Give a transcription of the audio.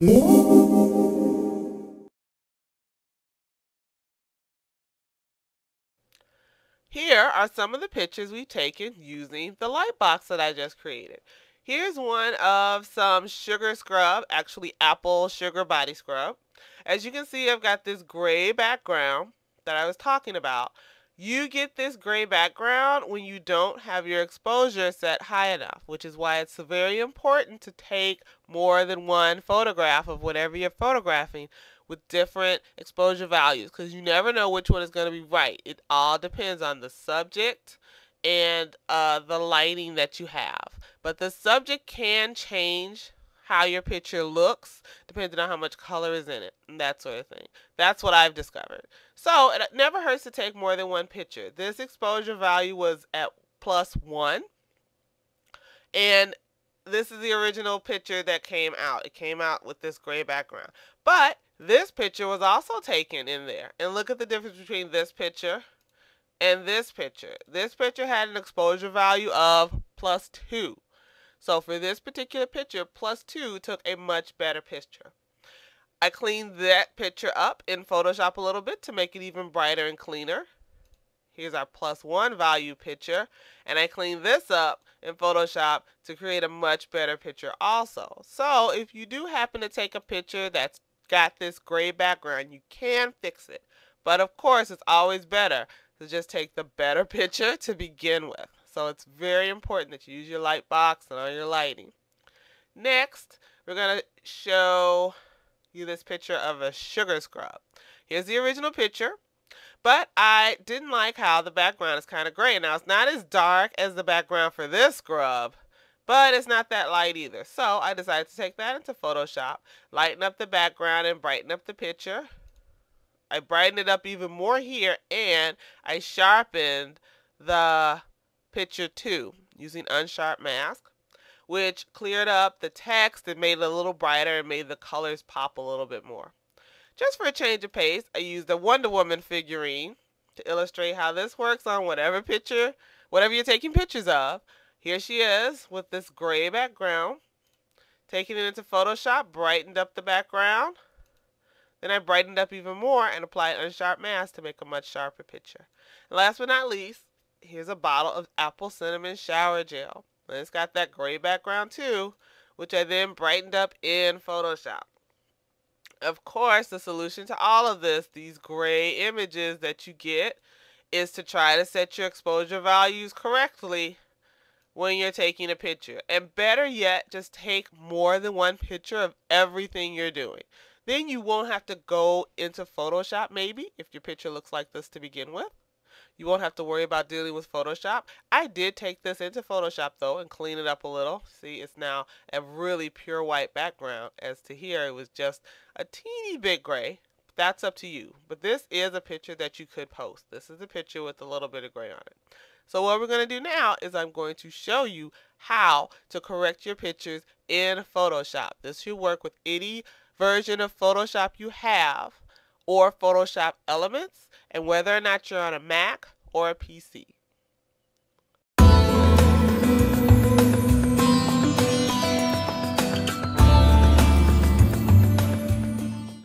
Here are some of the pictures we've taken using the light box that I just created. Here's one of some sugar scrub, actually apple sugar body scrub. As you can see, I've got this gray background that I was talking about. You get this gray background when you don't have your exposure set high enough, which is why it's very important to take more than one photograph of whatever you're photographing with different exposure values, because you never know which one is going to be right. It all depends on the subject and the lighting that you have. But the subject can change how your picture looks depending on how much color is in it and that sort of thing. That's what I've discovered. So it never hurts to take more than one picture. This exposure value was at +1, and this is the original picture that came out. It came out with this gray background. But this picture was also taken in there. And look at the difference between this picture and this picture. This picture had an exposure value of +2. So for this particular picture, +2 took a much better picture. I cleaned that picture up in Photoshop a little bit to make it even brighter and cleaner. Here's our +1 value picture, and I cleaned this up in Photoshop to create a much better picture also. So if you do happen to take a picture that's got this gray background, you can fix it. But of course, it's always better to just take the better picture to begin with. So it's very important that you use your light box and all your lighting. Next, we're going to show you this picture of a sugar scrub. Here's the original picture. But I didn't like how the background is kind of gray. Now, it's not as dark as the background for this scrub, but it's not that light either. So I decided to take that into Photoshop, lighten up the background, and brighten up the picture. I brightened it up even more here, and I sharpened the picture too using unsharp mask, which cleared up the text and made it a little brighter and made the colors pop a little bit more. Just for a change of pace, I used a Wonder Woman figurine to illustrate how this works on whatever picture, whatever you're taking pictures of. Here she is with this gray background. Taking it into Photoshop, brightened up the background. Then I brightened up even more and applied unsharp mask to make a much sharper picture. And last but not least, here's a bottle of apple cinnamon shower gel. And it's got that gray background too, which I then brightened up in Photoshop. Of course, the solution to all of this, these gray images that you get, is to try to set your exposure values correctly when you're taking a picture. And better yet, just take more than one picture of everything you're doing. Then you won't have to go into Photoshop maybe if your picture looks like this to begin with. You won't have to worry about dealing with Photoshop. I did take this into Photoshop though and clean it up a little. See, it's now a really pure white background. As to here, it was just a teeny bit gray. That's up to you. But this is a picture that you could post. This is a picture with a little bit of gray on it. So what we're going to do now is I'm going to show you how to correct your pictures in Photoshop. This should work with any version of Photoshop you have or Photoshop Elements, and whether or not you're on a Mac or a PC.